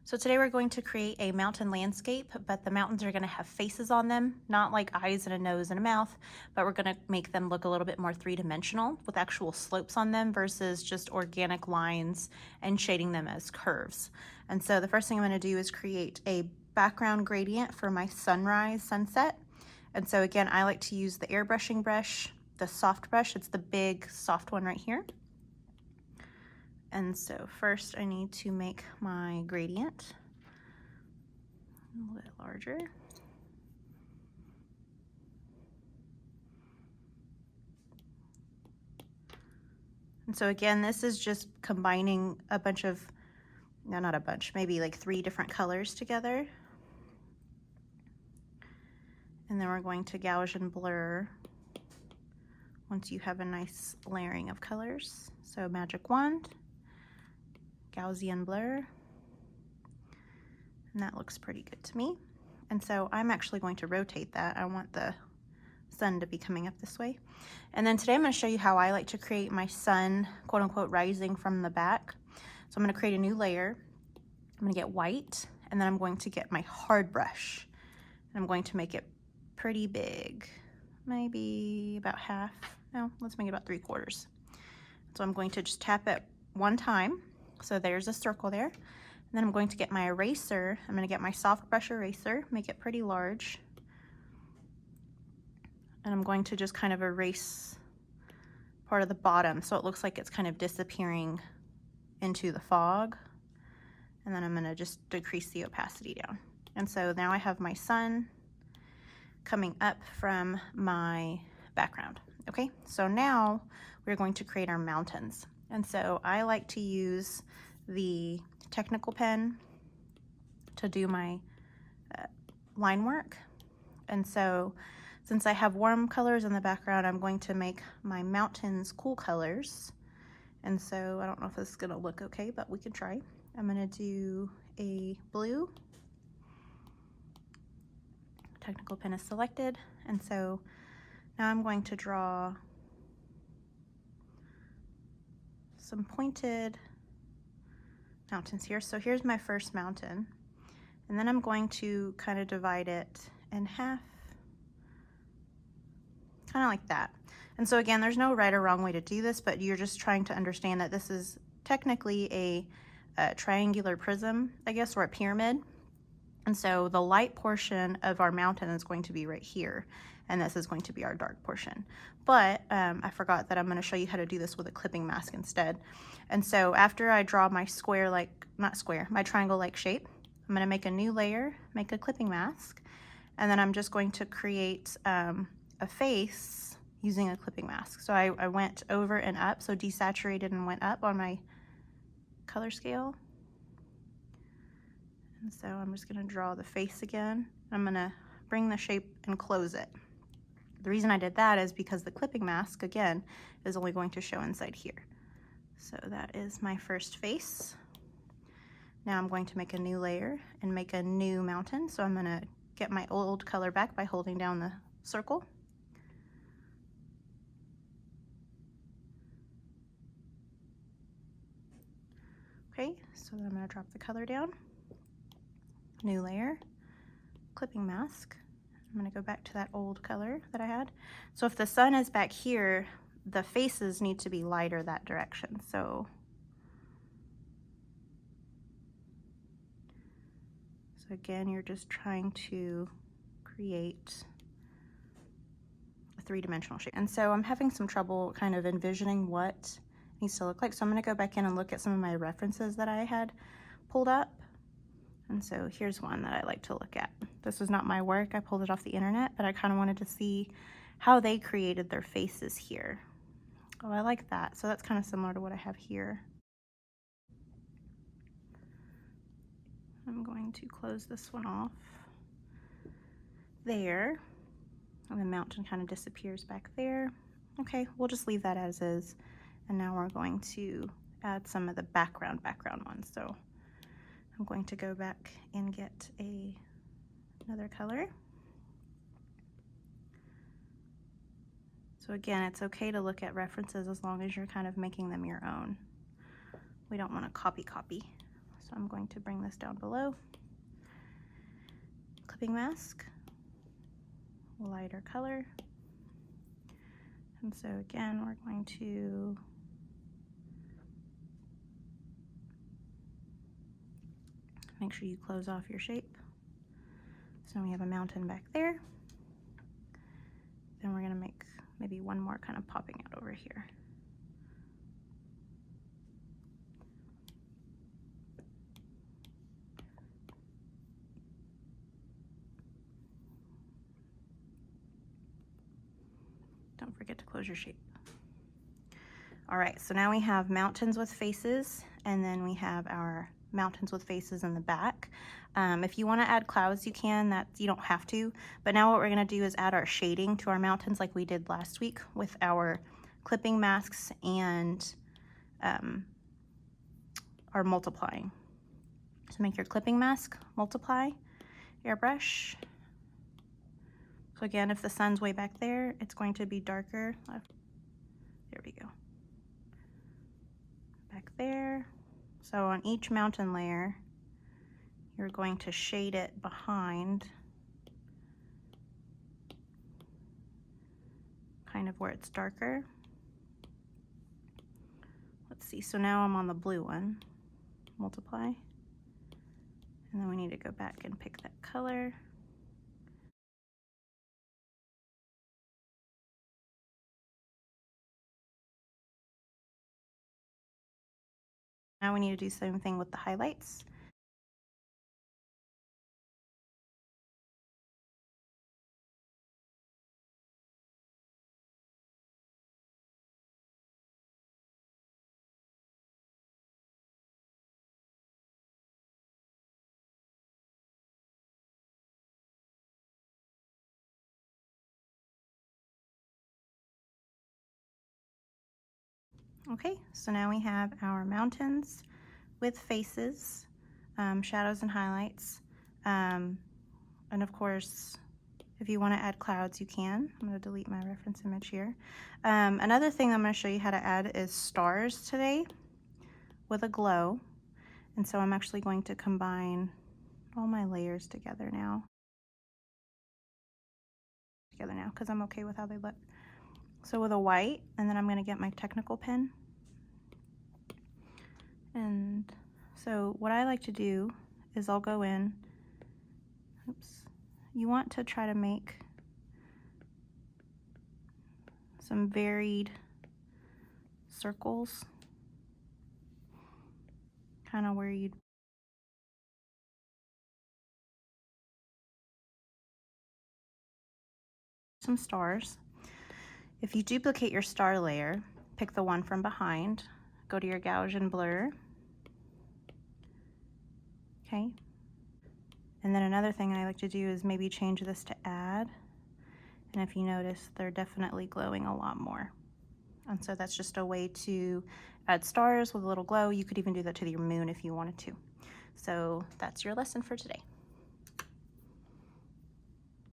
So today we're going to create a mountain landscape, but the mountains are going to have faces on them, not like eyes and a nose and a mouth, but we're going to make them look a little bit more three-dimensional with actual slopes on them versus just organic lines and shading them as curves. And so the first thing I'm going to do is create a background gradient for my sunrise, sunset. And so again, I like to use the airbrushing brush, the soft brush. It's the big soft one right here. And so first I need to make my gradient a little bit larger. And so again, this is just combining a bunch of, no, not a bunch, maybe like 3 different colors together. And then we're going to gouge and blur once you have a nice layering of colors. So magic wand, Gaussian blur, and that looks pretty good to me. And so I'm actually going to rotate that. I want the sun to be coming up this way. And then today I'm going to show you how I like to create my sun, quote unquote, rising from the back. So I'm going to create a new layer. I'm going to get white, and then I'm going to get my hard brush. And I'm going to make it pretty big, maybe about half. No, let's make it about 3/4. So I'm going to just tap it one time. So there's a circle there. And then I'm going to get my eraser. I'm going to get my soft brush eraser, make it pretty large. And I'm going to just kind of erase part of the bottom so it looks like it's kind of disappearing into the fog. And then I'm going to just decrease the opacity down. And so now I have my sun coming up from my background. Okay, so now we're going to create our mountains. And so I like to use the technical pen to do my line work. And so since I have warm colors in the background, I'm going to make my mountains cool colors. And so I don't know if this is going to look okay, but we can try. I'm going to do a blue. Technical pen is selected. And so now I'm going to draw some pointed mountains here. So here's my first mountain. And then I'm going to kind of divide it in half, kind of like that. And so again, there's no right or wrong way to do this, but you're just trying to understand that this is technically a triangular prism, I guess, or a pyramid. And so the light portion of our mountain is going to be right here, and this is going to be our dark portion. But I forgot that I'm going to show you how to do this with a clipping mask instead. And so after I draw my square, like, not square, my triangle-like shape, I'm going to make a new layer, make a clipping mask, and then I'm just going to create a face using a clipping mask. So I went over and up, so desaturated and went up on my color scale. And so I'm just going to draw the face again. I'm going to bring the shape and close it. The reason I did that is because the clipping mask, again, is only going to show inside here. So that is my first face. Now I'm going to make a new layer and make a new mountain. So I'm going to get my old color back by holding down the circle. Okay, so then I'm going to drop the color down. New layer, clipping mask. I'm going to go back to that old color that I had. So if the sun is back here, the faces need to be lighter that direction. So again, you're just trying to create a 3-dimensional shape. And so I'm having some trouble kind of envisioning what it needs to look like. So I'm going to go back in and look at some of my references that I had pulled up. And so here's one that I like to look at. This is not my work, I pulled it off the internet, but I kind of wanted to see how they created their faces here. Oh, I like that. So that's kind of similar to what I have here. I'm going to close this one off there. And the mountain kind of disappears back there. Okay, we'll just leave that as is. And now we're going to add some of the background ones. So I'm going to go back and get another color. So again, it's okay to look at references as long as you're kind of making them your own. We don't want to copy. So I'm going to bring this down below. Clipping mask, lighter color. And so again, we're going to make sure you close off your shape. So we have a mountain back there. Then we're gonna make maybe one more kind of popping out over here. Don't forget to close your shape. All right, so now we have mountains with faces, and then we have our mountains with faces in the back. If you want to add clouds, you can. You don't have to. But now what we're going to do is add our shading to our mountains like we did last week with our clipping masks and our multiplying. So make your clipping mask, multiply, airbrush. So again, if the sun's way back there, it's going to be darker. There we go. Back there. So on each mountain layer, you're going to shade it behind kind of where it's darker. Let's see, so now I'm on the blue one, multiply, and then we need to go back and pick that color. Now we need to do the same thing with the highlights. Okay, so now we have our mountains with faces, shadows and highlights, and of course, if you want to add clouds, you can. I'm going to delete my reference image here. Another thing I'm going to show you how to add is stars today with a glow. And so I'm actually going to combine all my layers together now because I'm okay with how they look. So with a white, and then I'm going to get my technical pen. And so what I like to do is I'll go in, oops, you want to try to make some varied circles, kind of where you'd some stars. If you duplicate your star layer, pick the one from behind, go to your Gaussian blur, okay? And then another thing I like to do is maybe change this to add, and if you notice, they're definitely glowing a lot more. And so that's just a way to add stars with a little glow. You could even do that to your moon if you wanted to. So that's your lesson for today.